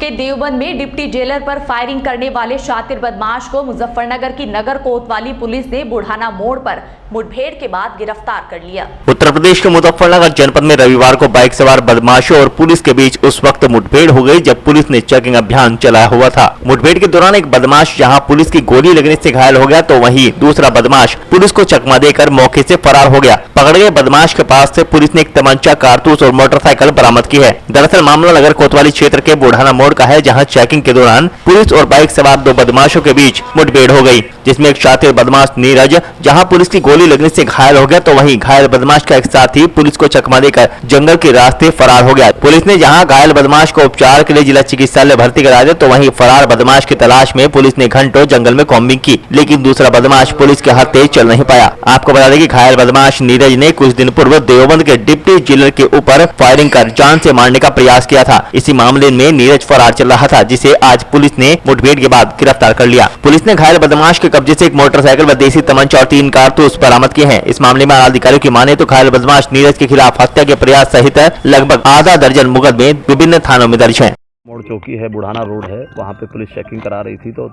के देवबंद में deputy jailer पर फायरिंग करने वाले शातिर बदमाश को मुजफ्फरनगर की नगर कोतवाली पुलिस ने बुढ़ाना मोड़ पर मुठभेड़ के बाद गिरफ्तार कर लिया। उत्तर प्रदेश के मुजफ्फरनगर जनपद में रविवार को बाइक सवार बदमाशों और पुलिस के बीच उस वक्त मुठभेड़ हो गई जब पुलिस ने चेकिंग अभियान चलाया हुआ था। मुठभेड़ के दौरान एक बदमाश जहां पुलिस की गोली लगने से घायल हो गया तो वहीं दूसरा बदमाश पुलिस को चकमा देकर मौके से फरार हो गया। पकड़े गए बदमाश के पास से पुलिस ने एक तमंचा, कारतूस और मोटरसाइकिल बरामद की है। दरअसल मामला नगर कोतवाली क्षेत्र के बुढ़ाना मोड़ का है, जहां चेकिंग के दौरान पुलिस और बाइक सवार दो बदमाशों के बीच मुठभेड़ हो गई, जिसमें एक शातिर बदमाश नीरज जहां पुलिस की गोली लगने से घायल हो गया तो वहीं घायल बदमाश का एक साथी पुलिस को चकमा देकर जंगल के रास्ते फरार हो गया। पुलिस ने जहां घायल बदमाश को उपचार के लिए जिला चिकित्सालय भर्ती करा दिया तो वहीं फरार बदमाश की तलाश में पुलिस ने घंटों जंगल में कॉम्बिंग की, लेकिन दूसरा बदमाश पुलिस के हाथ तेज चल नहीं पाया। आपको बता दें कि घायल बदमाश नीरज ने कुछ दिन पूर्व देवबंद के डिप्टी जेलर के ऊपर फायरिंग कर जान से मारने का प्रयास किया था। इसी मामले में नीरज फरार चल रहा था, जिसे आज पुलिस ने मुठभेड़ के बाद गिरफ्तार कर लिया। पुलिस ने घायल बदमाश के कब्जे से एक मोटरसाइकिल व देसी तमंचा और 3 कारतूस बरामद किए हैं। इस मामले में अधिकारियों की माने तो घायल बदमाश नीरज के खिलाफ हत्या के प्रयास सहित लगभग आधा दर्जन मुकदमे विभिन्न थानों में दर्ज हैं। मोड़ चौकी है, बुढ़ाना रोड है, वहाँ पे पुलिस चेकिंग करा रही थी तो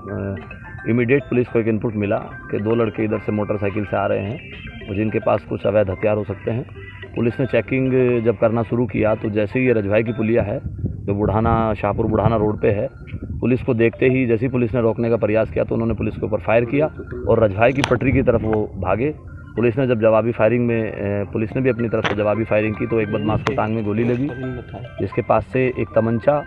इमीडिएट पुलिस को एक इनपुट मिला कि 2 लड़के इधर से मोटरसाइकिल से आ रहे हैं और जिनके पास कुछ अवैध हथियार हो सकते हैं। पुलिस ने चेकिंग जब करना शुरू किया तो जैसे ही ये रजवाई की पुलिया है जो बुढ़ाना शाहपुर बुढ़ाना रोड पे है, पुलिस को देखते ही जैसे ही पुलिस ने रोकने का प्रयास किया तो उन्होंने पुलिस के ऊपर फायर किया और रजवाई की पटरी की तरफ वो भागे। पुलिस ने जब जवाबी फायरिंग में पुलिस ने भी अपनी तरफ से जवाबी फायरिंग की तो एक बदमाश को टांग में गोली लगी, जिसके पास से एक तमंचा,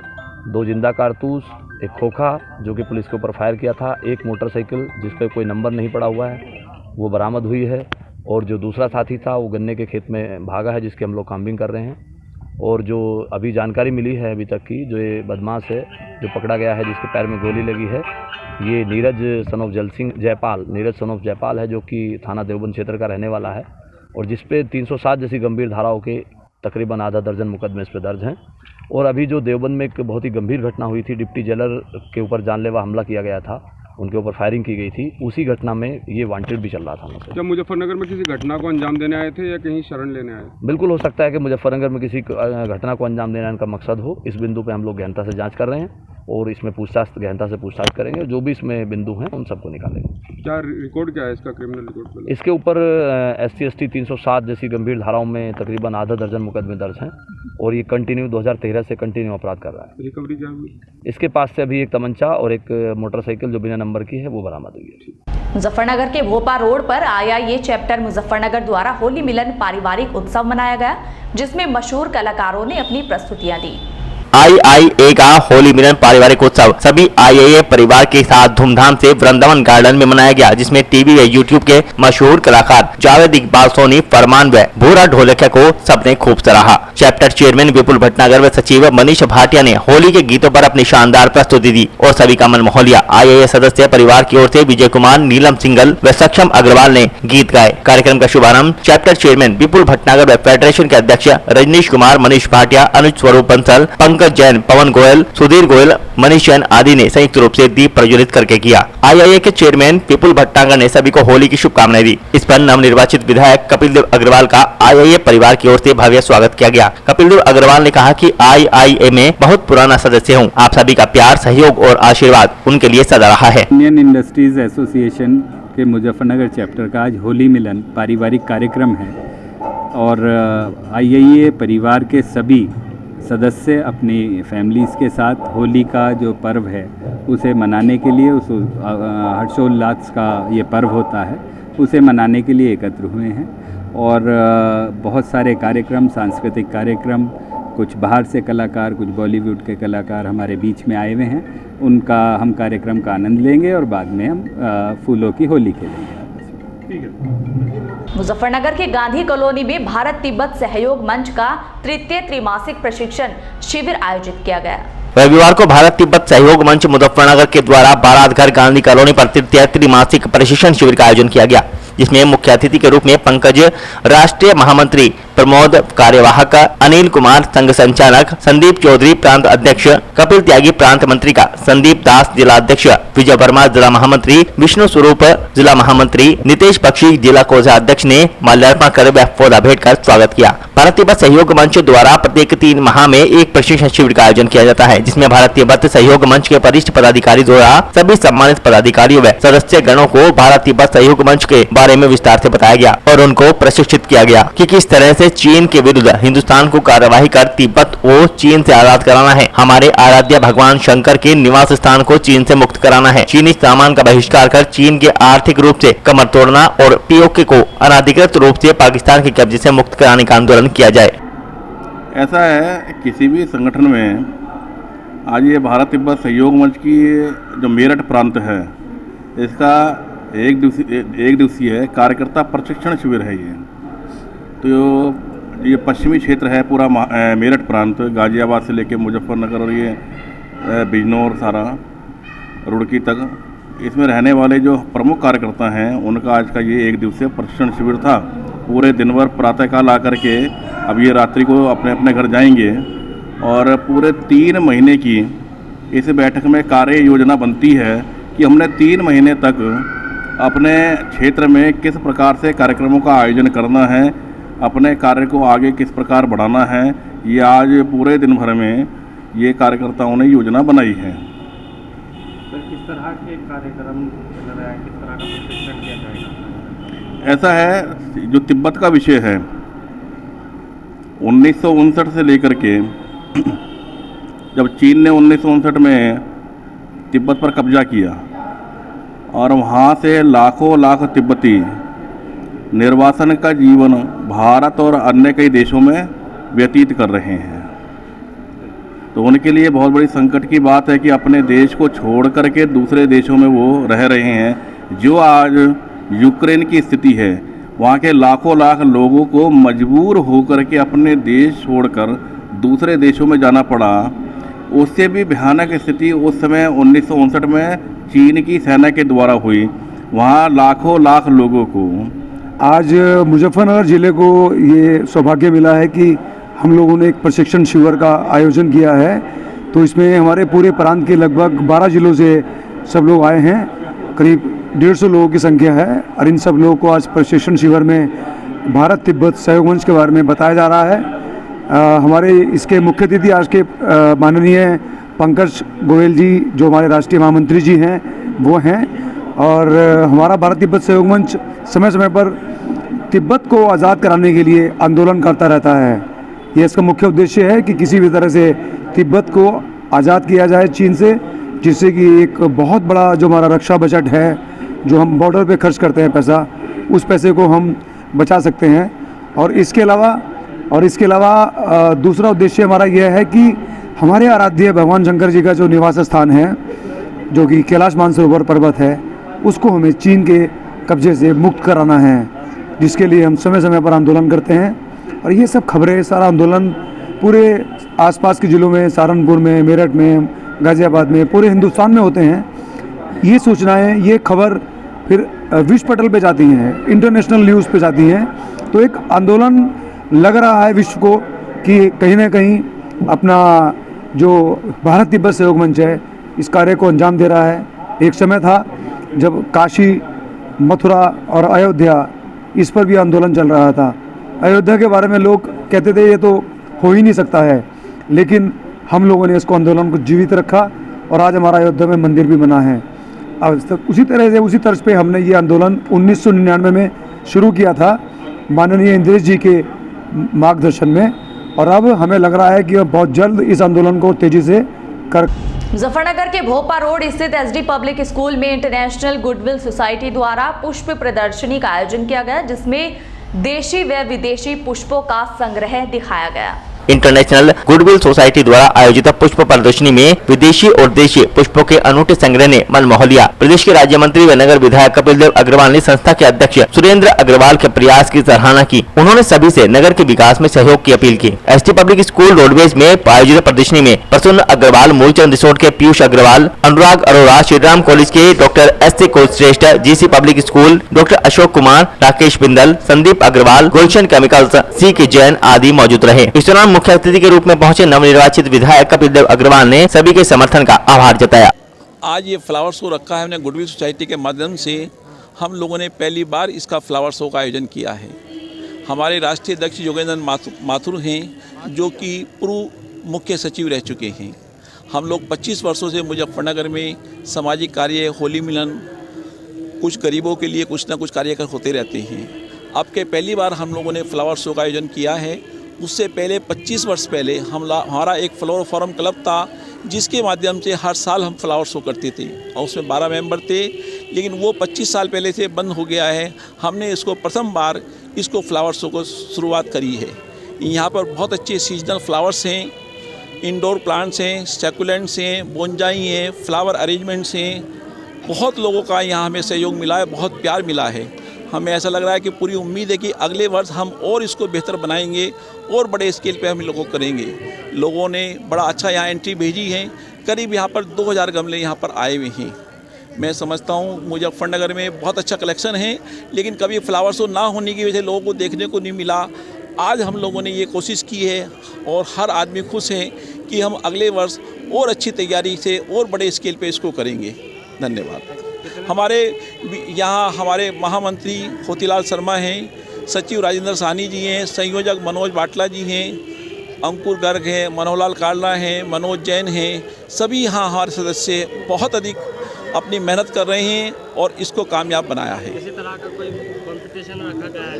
2 जिंदा कारतूस, एक खोखा जो कि पुलिस के ऊपर फायर किया था, एक मोटरसाइकिल जिस पर कोई नंबर नहीं पड़ा हुआ है वो बरामद हुई है और जो दूसरा साथी था वो गन्ने के खेत में भागा है, जिसके हम लोग कॉम्बिंग कर रहे हैं। और जो अभी जानकारी मिली है अभी तक की, जो ये बदमाश है जो पकड़ा गया है जिसके पैर में गोली लगी है, ये Neeraj son of Neeraj son of Jaipal है, जो कि थाना देवबंद क्षेत्र का रहने वाला है और जिस पे 307 जैसी गंभीर धाराओं के तकरीबन आधा दर्जन मुकदमे इस पर दर्ज हैं। और अभी जो देवबंद में एक बहुत ही गंभीर घटना हुई थी, डिप्टी जेलर के ऊपर जानलेवा हमला किया गया था, उनके ऊपर फायरिंग की गई थी, उसी घटना में ये वांटेड भी चल रहा था। क्या मुजफ्फरनगर में किसी घटना को अंजाम देने आए थे या कहीं शरण लेने आए? बिल्कुल हो सकता है कि मुजफ्फरनगर में किसी घटना को अंजाम देने का मकसद हो। इस बिंदु पे हम लोग गहनता से जांच कर रहे हैं और इसमें गहनता से पूछताछ करेंगे, जो भी इसमें बिंदु हैं उन सबको निकालेंगे। क्या रिकॉर्ड क्या है इसका, क्रिमिनल रिकॉर्ड? इसके ऊपर SC/ST 307 जैसी गंभीर धाराओं में तकरीबन आधा दर्जन मुकदमे दर्ज हैं और ये कंटिन्यू 2013 से कंटिन्यू अपराध कर रहा है। रिकवरी क्या हुई? इसके पास से अभी एक तमंचा और एक मोटरसाइकिल जो बिना नंबर की है वो बरामद हुई है। मुजफ्फरनगर के भोपा रोड पर IIA चैप्टर मुजफ्फरनगर द्वारा होली मिलन पारिवारिक उत्सव मनाया गया, जिसमें मशहूर कलाकारों ने अपनी प्रस्तुतियां दी। IIA का होली मिलन पारिवारिक उत्सव सभी IIA परिवार के साथ धूमधाम से वृंदावन गार्डन में मनाया गया, जिसमें टीवी या यूट्यूब के मशहूर कलाकार जावेद इकबाल सोनी, फरमान व भूरा ढोलकिया को सबने खूब सराहा। चैप्टर चेयरमैन विपुल भटनागर व सचिव मनीष भाटिया ने होली के गीतों पर अपनी शानदार प्रस्तुति दी और सभी का मन मोह लिया। IIA सदस्य परिवार की ओर से विजय कुमार, नीलम सिंगल व सक्षम अग्रवाल ने गीत गाए। कार्यक्रम का शुभारंभ चैप्टर चेयरमैन विपुल भटनागर व फेडरेशन के अध्यक्ष रजनीश कुमार, मनीष भाटिया, अनुज स्वरूप बंसल, पंकज जैन, पवन गोयल, सुधीर गोयल, मनीष जैन आदि ने संयुक्त रूप से दीप प्रज्वलित करके किया। IIA के चेयरमैन विपुल भटनागर ने सभी को होली की शुभकामनाएं दी। इस पर नवनिर्वाचित विधायक कपिल देव अग्रवाल का IIA परिवार की ओर से भव्य स्वागत किया गया। कपिल देव अग्रवाल ने कहा कि IIA में बहुत पुराना सदस्य हूँ, आप सभी का प्यार, सहयोग और आशीर्वाद उनके लिए सदा रहा है। इंडियन इंडस्ट्रीज एसोसिएशन के मुजफ्फरनगर चैप्टर का आज होली मिलन पारिवारिक कार्यक्रम है और IIA परिवार के सभी सदस्य अपनी फैमिलीज़ के साथ होली का जो पर्व है उसे मनाने के लिए, उस हर्षोल्लास का ये पर्व होता है, उसे मनाने के लिए एकत्र हुए हैं और बहुत सारे कार्यक्रम, सांस्कृतिक कार्यक्रम, कुछ बाहर से कलाकार, कुछ बॉलीवुड के कलाकार हमारे बीच में आए हुए हैं, उनका हम कार्यक्रम का आनंद लेंगे और बाद में हम फूलों की होली खेलेंगे। मुजफ्फरनगर के गांधी कॉलोनी में भारत तिब्बत सहयोग मंच का तृतीय त्रैमासिक प्रशिक्षण शिविर आयोजित किया गया। रविवार को भारत तिब्बत सहयोग मंच मुजफ्फरनगर के द्वारा बारात घर गांधी कॉलोनी पर तृतीय त्रैमासिक प्रशिक्षण शिविर का आयोजन किया गया। जिसमें मुख्य अतिथि के रूप में पंकज राष्ट्रीय महामंत्री, प्रमोद कार्यवाहक, अनिल कुमार संघ संचालक, संदीप चौधरी प्रांत अध्यक्ष, कपिल त्यागी प्रांत मंत्रिका, संदीप दास जिला अध्यक्ष, विजय वर्मा जिला महामंत्री, विष्णु स्वरूप जिला महामंत्री, नितेश बख्शी जिला कोषाध्यक्ष ने माल्यार्पण कर व पौधा भेंट कर स्वागत किया। भारत तिब्बत सहयोग मंच द्वारा प्रत्येक 3 माह में एक प्रशिक्षण शिविर का आयोजन किया जाता है, जिसमें भारत तिब्बत सहयोग मंच के वरिष्ठ पदाधिकारी द्वारा सभी सम्मानित पदाधिकारियों व सदस्य गणों को भारत तिब्बत सहयोग मंच के बारे में विस्तार से बताया गया और उनको प्रशिक्षित किया गया कि किस तरह से चीन के विरुद्ध हिंदुस्तान को कार्यवाही कर तिब्बत को चीन से आजाद कराना है। हमारे आराध्य भगवान शंकर के निवास स्थान को चीन से मुक्त कराना है। चीनी सामान का बहिष्कार कर चीन के आर्थिक रूप से कमर तोड़ना और पीओके को अनाधिकृत रूप से पाकिस्तान के कब्जे से मुक्त कराने का आंदोलन किया जाए। ऐसा है, किसी भी संगठन में आज ये भारत तिब्बत सहयोग मंच की जो मेरठ प्रांत है, इसका एक दिवसीय कार्यकर्ता प्रशिक्षण शिविर है। ये तो ये पश्चिमी क्षेत्र है पूरा मेरठ प्रांत, गाजियाबाद से लेके मुजफ्फरनगर और ये बिजनौर सारा रुड़की तक, इसमें रहने वाले जो प्रमुख कार्यकर्ता हैं उनका आज का ये एक दिवसीय प्रशिक्षण शिविर था। पूरे दिन भर प्रातःकाल आकर के अब ये रात्रि को अपने अपने घर जाएंगे और पूरे 3 महीने की इस बैठक में कार्य योजना बनती है कि हमने 3 महीने तक अपने क्षेत्र में किस प्रकार से कार्यक्रमों का आयोजन करना है, अपने कार्य को आगे किस प्रकार बढ़ाना है। ये आज पूरे दिन भर में ये कार्यकर्ताओं ने योजना बनाई है। किस तरह के कार्यक्रम चल रहा है, किस तरह का प्रशिक्षण किया जाएगा? ऐसा है, जो तिब्बत का विषय है 1959 से लेकर के जब चीन ने 1959 में तिब्बत पर कब्जा किया और वहाँ से लाखों लाख तिब्बती निर्वासन का जीवन भारत और अन्य कई देशों में व्यतीत कर रहे हैं, तो उनके लिए बहुत बड़ी संकट की बात है कि अपने देश को छोड़ करके दूसरे देशों में वो रह रहे हैं। जो आज यूक्रेन की स्थिति है, वहाँ के लाखों लाख लोगों को मजबूर होकर के अपने देश छोड़कर दूसरे देशों में जाना पड़ा। उससे भी भयानक स्थिति उस समय 1959 में चीन की सेना के द्वारा हुई। वहाँ लाखों लाख लोगों को आज मुजफ्फरनगर ज़िले को ये सौभाग्य मिला है कि हम लोगों ने एक प्रशिक्षण शिविर का आयोजन किया है। तो इसमें हमारे पूरे प्रांत के लगभग 12 जिलों से सब लोग आए हैं, करीब 150 लोगों की संख्या है और इन सब लोगों को आज प्रशिक्षण शिविर में भारत तिब्बत सहयोग मंच के बारे में बताया जा रहा है। हमारे इसके मुख्य अतिथि आज के माननीय पंकज गोयल जी, जो हमारे राष्ट्रीय महामंत्री जी हैं, वो हैं। और हमारा भारत तिब्बत सहयोग मंच समय समय पर तिब्बत को आज़ाद कराने के लिए आंदोलन करता रहता है। ये इसका मुख्य उद्देश्य है कि किसी भी तरह से तिब्बत को आज़ाद किया जाए चीन से, जिससे कि एक बहुत बड़ा जो हमारा रक्षा बजट है, जो हम बॉर्डर पे खर्च करते हैं पैसा, उस पैसे को हम बचा सकते हैं। और इसके अलावा दूसरा उद्देश्य हमारा यह है कि हमारे आराध्य भगवान शंकर जी का जो निवास स्थान है, जो कि कैलाश मानसरोवर पर्वत है, उसको हमें चीन के कब्जे से मुक्त कराना है, जिसके लिए हम समय समय पर आंदोलन करते हैं। और ये सब खबरें, सारा आंदोलन पूरे आसपास के ज़िलों में, सहारनपुर में, मेरठ में, गाज़ियाबाद में, पूरे हिंदुस्तान में होते हैं। ये सूचनाएं, ये खबर फिर विश्व पटल पे जाती हैं, इंटरनेशनल न्यूज़ पे जाती हैं। तो एक आंदोलन लग रहा है विश्व को कि कहीं ना कहीं अपना जो भारत तिब्बत सहयोग मंच है, इस कार्य को अंजाम दे रहा है। एक समय था जब काशी, मथुरा और अयोध्या, इस पर भी आंदोलन चल रहा था। अयोध्या के बारे में लोग कहते थे ये तो हो ही नहीं सकता है, लेकिन हम लोगों ने इसको आंदोलन को जीवित रखा और आज हमारा अयोध्या में मंदिर भी बना है। आज तक उसी तरह से, उसी तर्ज पे हमने ये आंदोलन 1999 में शुरू किया था माननीय इंद्रेश जी के मार्गदर्शन में, और अब हमें लग रहा है कि बहुत जल्द इस आंदोलन को तेजी से कर। मुजफ्फरनगर के भोपा रोड स्थित एसडी पब्लिक स्कूल में इंटरनेशनल गुडविल सोसाइटी द्वारा पुष्प प्रदर्शनी का आयोजन किया गया, जिसमें देशी व विदेशी पुष्पों का संग्रह दिखाया गया। इंटरनेशनल गुडविल सोसाइटी द्वारा आयोजित पुष्प प्रदर्शनी में विदेशी और देशी पुष्पों के अनूठे संग्रह ने मन मोह लिया। प्रदेश के राज्य मंत्री व नगर विधायक कपिल देव अग्रवाल ने संस्था के अध्यक्ष सुरेंद्र अग्रवाल के प्रयास की सराहना की। उन्होंने सभी से नगर के विकास में सहयोग की अपील की। एसटी पब्लिक स्कूल रोडवेज में आयोजित प्रदर्शनी में प्रसन्न अग्रवाल, मूलचंद रिसोर्ट के पीयूष अग्रवाल, अनुराग अरोड़ा, श्रीराम कॉलेज के doctor SC. Kulshreshtha, GC public school doctor Ashok Kumar, Rakesh Bindal, Sandeep Agarwal, Gulshan chemicals, CK. Jain आदि मौजूद रहे। इस दौरान मुख्य अतिथि के रूप में पहुंचे नवनिर्वाचित विधायक कपिल देव अग्रवाल ने सभी के समर्थन का आभार जताया। आज ये फ्लावर शो रखा है हमने गुडविल सोसाइटी के माध्यम से। हम लोगों ने पहली बार इसका फ्लावर शो का आयोजन किया है। हमारे राष्ट्रीय अध्यक्ष योगेंद्र माथुर हैं, जो कि पूर्व मुख्य सचिव रह चुके हैं। हम लोग 25 वर्षों से मुजफ्फरनगर में सामाजिक कार्य, होली मिलन, कुछ गरीबों के लिए कुछ ना कुछ कार्य होते रहते हैं। अब के पहली बार हम लोगों ने फ्लावर शो का आयोजन किया है। उससे पहले 25 वर्ष पहले हमारा एक फ्लावर फोरम क्लब था, जिसके माध्यम से हर साल हम फ्लावर शो करते थे और उसमें 12 मेंबर थे, लेकिन वो 25 साल पहले से बंद हो गया है। हमने इसको प्रथम बार इसको फ्लावर शो को शुरुआत करी है। यहाँ पर बहुत अच्छे सीजनल फ्लावर्स हैं, इंडोर प्लांट्स हैं, सैकुलेंट्स हैं, बोनजाई हैं, फ्लावर अरेंजमेंट्स हैं। बहुत लोगों का यहाँ हमें सहयोग मिला है, बहुत प्यार मिला है। हमें ऐसा लग रहा है कि पूरी उम्मीद है कि अगले वर्ष हम और इसको बेहतर बनाएंगे और बड़े स्केल पे हम लोगों करेंगे। लोगों ने बड़ा अच्छा यहाँ एंट्री भेजी है। करीब यहाँ पर 2000 गमले यहाँ पर आए हुए हैं। मैं समझता हूँ मुजफ्फरनगर में बहुत अच्छा कलेक्शन है, लेकिन कभी फ्लावर शो ना होने की वजह से लोगों को देखने को नहीं मिला। आज हम लोगों ने ये कोशिश की है और हर आदमी खुश है कि हम अगले वर्ष और अच्छी तैयारी से और बड़े स्केल पे इसको करेंगे। धन्यवाद। हमारे यहाँ हमारे महामंत्री होतीलाल शर्मा हैं, सचिव राजेंद्र साहनी जी हैं, संयोजक मनोज बाटला जी हैं, अंकुर गर्ग हैं, मनोहरलाल कालरा हैं, मनोज जैन हैं। सभी यहाँ हमारे सदस्य बहुत अधिक अपनी मेहनत कर रहे हैं और इसको कामयाब बनाया है। इसी तरह का कोई कंपटीशन रखा गया है?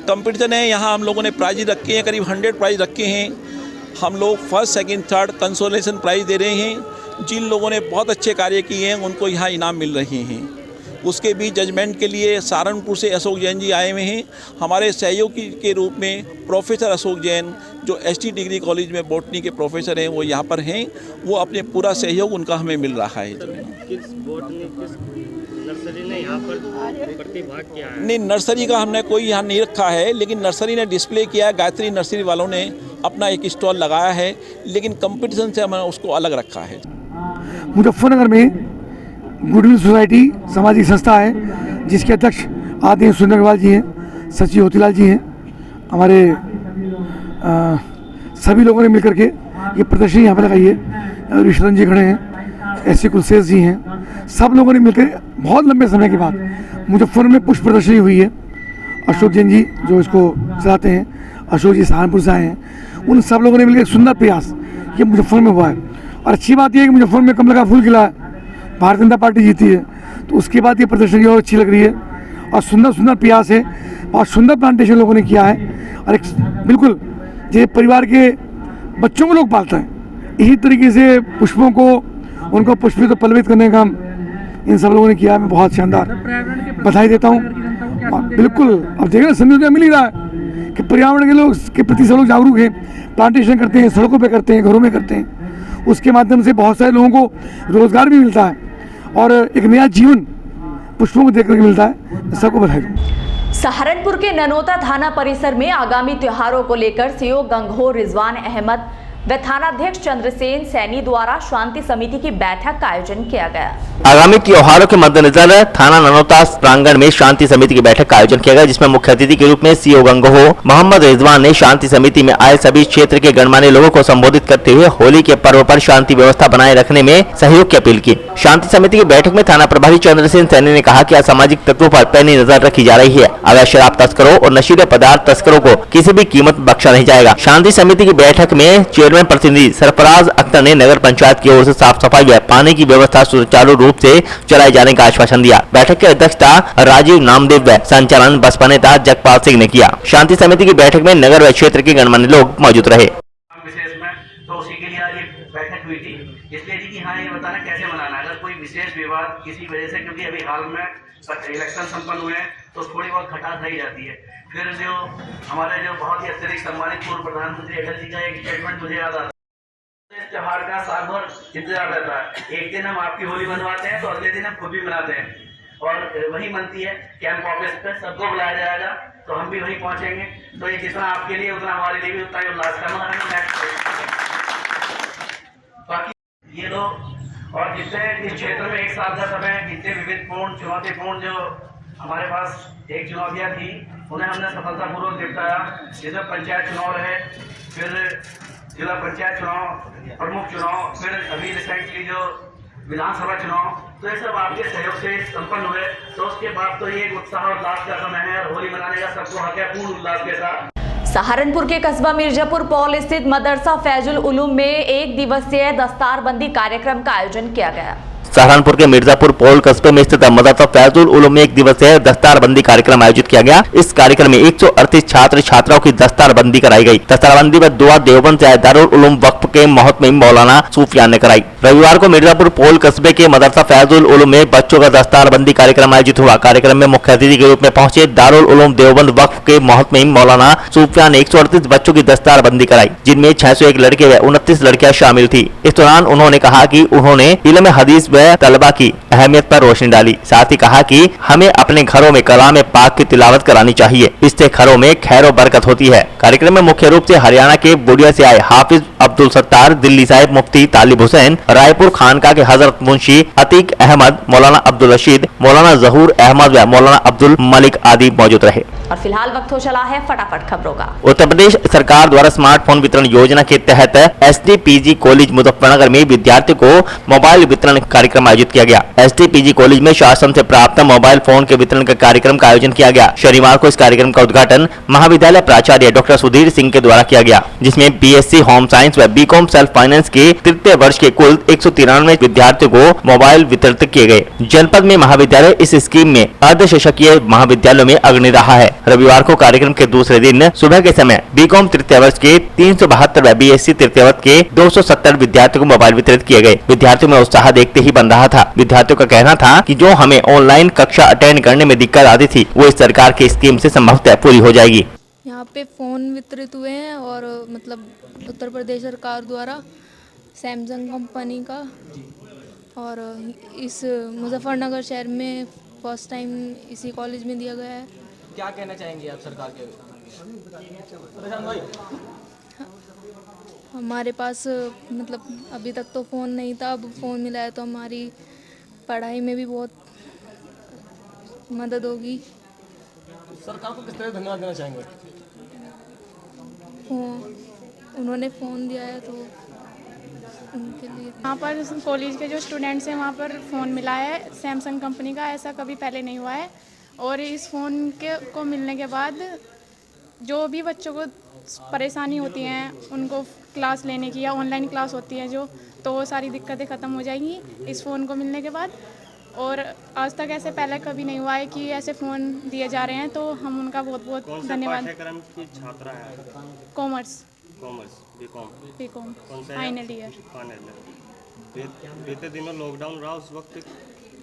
कंपटीशन है, यहाँ हम लोगों ने प्राइज रखे हैं, करीब 100 प्राइज रखे हैं। हम लोग first, second, third consolation prize दे रहे हैं। जिन लोगों ने बहुत अच्छे कार्य किए हैं उनको यहाँ इनाम मिल रहे हैं। उसके भी जजमेंट के लिए सहारनपुर से अशोक जैन जी आए हुए हैं। हमारे सहयोगी के रूप में प्रोफेसर अशोक जैन, जो एसटी डिग्री कॉलेज में बॉटनी के प्रोफेसर हैं, वो यहाँ पर हैं। वो अपने पूरा सहयोग उनका हमें मिल रहा है। किस नर्सरी ने यहाँ पर प्रतिभाग किया है? नहीं, नर्सरी का हमने कोई यहाँ नहीं रखा है, लेकिन नर्सरी ने डिस्प्ले किया है। गायत्री नर्सरी वालों ने अपना एक स्टॉल लगाया है, लेकिन कंपटीशन से हमने उसको अलग रखा है। मुजफ्फरनगर में गुडविल सोसाइटी सामाजिक संस्था है, जिसके अध्यक्ष आदरणीय सुरेंद्र अग्रवाल जी हैं, सचिव होतीलाल जी हैं। हमारे सभी लोगों ने मिलकर के ये प्रदर्शनी यहाँ पर लगाई है। ऋषिरंजन जी खड़े हैं, एस.सी. कुलश्रेष्ठ जी हैं। सब लोगों ने मिलकर बहुत लंबे समय के बाद मुजफ्फरनगर में पुष्प प्रदर्शनी हुई है। अशोक जैन जी जो इसको चलाते हैं, अशोक जी सहारनपुर से आए हैं। उन सब लोगों ने मिलकर एक सुंदर प्रयास ये मुजफ्फरनगर में हुआ है। और अच्छी बात यह है कि मुजफ्फरनगर में कमल का फूल खिला है, भारतीय जनता पार्टी जीती है, तो उसके बाद ये प्रदर्शनी और अच्छी लग रही है और सुंदर सुंदर प्रयास है। बहुत सुंदर प्लांटेशन लोगों ने किया है और एक बिल्कुल जो परिवार के बच्चों को लोग पालते हैं, इसी तरीके से पुष्पों को उनको पुष्पित पल्लवित करने का इन सब लोगों ने किया है। मैं बहुत शानदार बधाई देता हूँ। बिल्कुल अब देखना संदेश मिल ही रहा है कि पर्यावरण के लोग के प्रति सब लोग जागरूक हैं, प्लांटेशन करते हैं, सड़कों पे करते हैं, घरों में करते हैं। उसके माध्यम से बहुत सारे लोगों को रोजगार भी मिलता है और एक नया जीवन पुष्पों को देखकर मिलता है। सबको बधाई दूं। सहारनपुर के ननौता थाना परिसर में आगामी त्योहारों को लेकर सीओ गंगोह रिजवान अहमद व थानाध्यक्ष चंद्रसेन सैनी द्वारा शांति समिति की बैठक का आयोजन किया गया। आगामी त्योहारों के मद्देनजर थाना ननौता प्रांगण में शांति समिति की बैठक का आयोजन किया गया, जिसमें मुख्य अतिथि के रूप में सीओ गंगोह मोहम्मद रिजवान ने शांति समिति में आए सभी क्षेत्र के गणमान्य लोगों को संबोधित करते हुए होली के पर्व पर शांति व्यवस्था बनाए रखने में सहयोग की अपील की। शांति समिति की बैठक में थाना प्रभारी चंद्रसेन सैनी ने कहा कि असामाजिक तत्वों पर पैनी नजर रखी जा रही है। अवैध शराब तस्करों और नशीले पदार्थ तस्करों को किसी भी कीमत बख्शा नहीं जाएगा। शांति समिति की बैठक में चेयरमैन प्रतिनिधि सरफराज अख्तर ने नगर पंचायत की ओर से साफ सफाई व पानी की व्यवस्था सुचारू रूप से चलाए जाने का आश्वासन दिया। बैठक की अध्यक्षता राजीव नामदेव व संचालन बसपा नेता जगपाल सिंह ने किया। शांति समिति की बैठक में नगर व क्षेत्र के गणमान्य लोग मौजूद रहे। विशेष में तो उसी के लिए आज बैठक हुई थी, इसलिए कि हाँ ये बताना कैसे मनाना है। अगर कोई विशेष विवाद किसी वजह से, क्योंकि अभी हाल में इलेक्शन संपन्न हुए हैं तो थोड़ी बहुत खटास रही जाती है। फिर जो हमारे जो बहुत ही अत्यधिक सम्मानित पूर्व प्रधानमंत्री अटल जी का एक स्टेटमेंट मुझे याद आता है, इस त्योहार का साल भर इंतजार रहता है। एक दिन हम आपकी होली मनवाते हैं तो अगले दिन हम खुद भी मनाते हैं, और वही मनती है कैंप ऑफिस पे सबको बुलाया जाएगा तो हम भी वहीं पहुंचेंगे। तो ये जितना आपके लिए उतना हमारे लिए भी उतना ही उल्लास का माहौल है। बाकी ये लोग और जितने इस क्षेत्र में एक साल का समय जितने विविधपूर्ण चुनौतीपूर्ण जो हमारे पास एक चुनौतियाँ थी उन्हें हमने सफलतापूर्वक निपटाया। जैसे पंचायत चुनाव रहे, फिर जिला पंचायत चुनाव, प्रमुख चुनाव, फिर अभी रिसेंटली जो विधानसभा चुनाव, तो ये सब आपके सहयोग से संपन्न हुए। तो उसके बाद तो ये उत्साह और उल्लास का समय है और होली मनाने का सबको हक है पूर्ण उल्लास के साथ। सहारनपुर के कस्बा मिर्जापुर पौल स्थित मदरसा फैजुल उलूम में एक दिवसीय दस्तारबंदी कार्यक्रम का आयोजन किया गया। सहारनपुर के मिर्जापुर पौल कस्बे में स्थित मदरसा फैजुल उलूम में एक दिवसीय दस्तारबंदी कार्यक्रम आयोजित किया गया। इस कार्यक्रम में 138 छात्र छात्राओं की दस्तारबंदी कराई गई। दस्तारबंदी में दुआ देवबंद से दारुल उलूम वक्फ के मोहतमिम मौलाना सूफियान ने कराई। रविवार को मिर्जापुर पौल कस्बे के मदरसा फैजुल उलूम में बच्चों का दस्तारबंदी कार्यक्रम आयोजित हुआ। कार्यक्रम में मुख्य अतिथि के रूप में पहुंचे दारुल उलूम देवबंद वक्फ के मोहतमिम मौलाना सूफियान ने 138 बच्चों की दस्तारबंदी कराई, जिनमें 601 लड़के व 29 लड़कियां शामिल थी। इस दौरान उन्होंने कहा कि उन्होंने इल्म हदीस व तलबा की अहमियत पर रोशनी डाली। साथ ही कहा कि हमें अपने घरों में कलाम पाक की तिलावत करानी चाहिए, इससे घरों में खैर और बरकत होती है। कार्यक्रम में मुख्य रूप से हरियाणा के बुढ़िया से आए हाफिज अब्दुल सत्तार, दिल्ली साहिब मुफ्ती तालिब हुसैन, रायपुर खानका के हजरत मुंशी अतीक अहमद, मौलाना अब्दुल रशीद, मौलाना जहूर अहमद व मौलाना अब्दुल मलिक आदि मौजूद रहे। और फिलहाल वक्त हो चला है फटाफट खबरों का। उत्तर प्रदेश सरकार द्वारा स्मार्टफोन वितरण योजना के तहत SDPG कॉलेज मुजफ्फरनगर में विद्यार्थियों को मोबाइल वितरण कार्यक्रम आयोजित किया गया। SDPG कॉलेज में शासन से प्राप्त मोबाइल फोन के वितरण का कार्यक्रम का आयोजन किया गया। शनिवार को इस कार्यक्रम का उद्घाटन महाविद्यालय प्राचार्य डॉक्टर सुधीर सिंह के द्वारा किया गया, जिसमें BSc होम साइंस व BCom सेल्फ फाइनेंस के तृतीय वर्ष के कुल 193 विद्यार्थियों को मोबाइल वितरित किए गए। जनपद में महाविद्यालय इस स्कीम में अर्धशासकीय महाविद्यालयों में अग्रणी रहा है। रविवार को कार्यक्रम के दूसरे दिन सुबह के समय BCom तृतीय वर्ष के 372 व BSc तृतीय वर्ष के 270 विद्यार्थियों को मोबाइल वितरित किए गए। विद्यार्थियों में उत्साह देखते ही बन रहा था। विद्यार्थियों का कहना था कि जो हमें ऑनलाइन कक्षा अटेंड करने में दिक्कत आती थी वो इस सरकार की स्कीम से संभवतः पूरी हो जाएगी। यहाँ पे फ़ोन वितरित हुए हैं और मतलब उत्तर प्रदेश सरकार द्वारा सैमसंग कंपनी का, और इस मुजफ्फरनगर शहर में फर्स्ट टाइम इसी कॉलेज में दिया गया है। क्या कहना चाहेंगे आप सरकार के? हमारे पास मतलब अभी तक तो फ़ोन नहीं था, अब फ़ोन मिला है तो हमारी पढ़ाई में भी बहुत मदद होगी। सरकार को किस तरह धन्यवाद देना चाहेंगे? उन्होंने फ़ोन दिया है तो उनके लिए। यहाँ पर कॉलेज के जो स्टूडेंट्स हैं वहाँ पर फ़ोन मिला है सैमसंग कंपनी का, ऐसा कभी पहले नहीं हुआ है। और इस फ़ोन को मिलने के बाद जो भी बच्चों को परेशानी होती हैं उनको क्लास लेने की या ऑनलाइन क्लास होती है जो, तो वो सारी दिक्कतें ख़त्म हो जाएंगी इस फ़ोन को मिलने के बाद। और आज तक ऐसे पहले कभी नहीं हुआ है कि ऐसे फ़ोन दिए जा रहे हैं, तो हम उनका बहुत बहुत धन्यवाद। पाठ्यक्रम की छात्रा है? कॉमर्स। B Com final year. बीते दिनों लॉकडाउन रहा, उस वक्त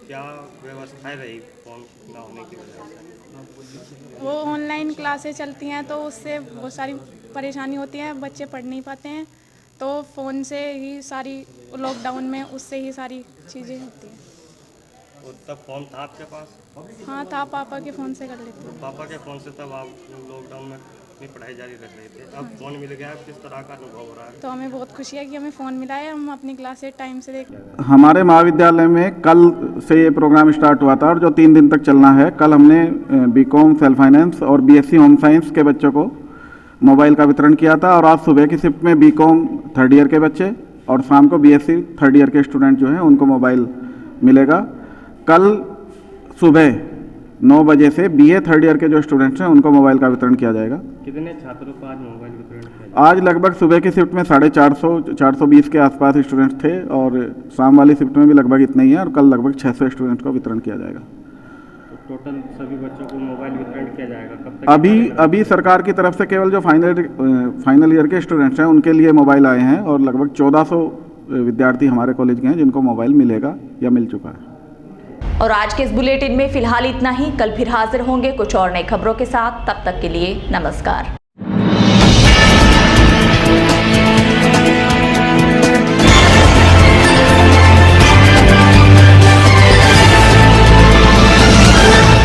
क्या व्यवस्थाएं रही फोन ना होने की वजह से? वो ऑनलाइन क्लासें चलती हैं तो उससे बहुत सारी परेशानी होती है, बच्चे पढ़ नहीं पाते हैं, तो फ़ोन से ही सारी लॉकडाउन में उससे ही सारी चीज़ें होती हैं। और तब फ़ोन था आपके पास? हाँ था, पापा के फ़ोन से कर लेते हैं। पापा के फ़ोन से तब आप लॉकडाउन में अपनी पढ़ाई जारी रख रहे थे, अब फ़ोन मिल गया, किस तरह का अनुभव हो रहा है? तो हमें बहुत खुशी है कि हमें फ़ोन मिला है, हम अपनी क्लासें टाइम से देख। हमारे महाविद्यालय में कल से ये प्रोग्राम स्टार्ट हुआ था और जो 3 दिन तक चलना है। कल हमने BCom सेल्फ फाइनेंस और BSc होम साइंस के बच्चों को मोबाइल का वितरण किया था, और आज सुबह की शिफ्ट में BCom 3rd ईयर के बच्चे और शाम को BSc 3rd ईयर के स्टूडेंट जो हैं उनको मोबाइल मिलेगा। कल सुबह 9 बजे से BA 3rd ईयर के जो स्टूडेंट्स हैं उनको मोबाइल का वितरण किया जाएगा। कितने छात्रों को आज मोबाइल वितरण किया? आज लगभग सुबह की शिफ्ट में 450 के आसपास स्टूडेंट्स थे, और शाम वाली शिफ्ट में भी लगभग इतना ही है, और कल लगभग 600 स्टूडेंट्स को वितरण किया जाएगा। तो टोटल सभी बच्चों को मोबाइल वितरण किया जाएगा कब तक? अभी सरकार की तरफ से केवल जो फाइनल ईयर के स्टूडेंट्स हैं उनके लिए मोबाइल आए हैं, और लगभग 1400 विद्यार्थी हमारे कॉलेज के हैं जिनको मोबाइल मिलेगा। या मिल चुका है। और आज के इस बुलेटिन में फिलहाल इतना ही। कल फिर हाजिर होंगे कुछ और नई खबरों के साथ। तब तक के लिए नमस्कार।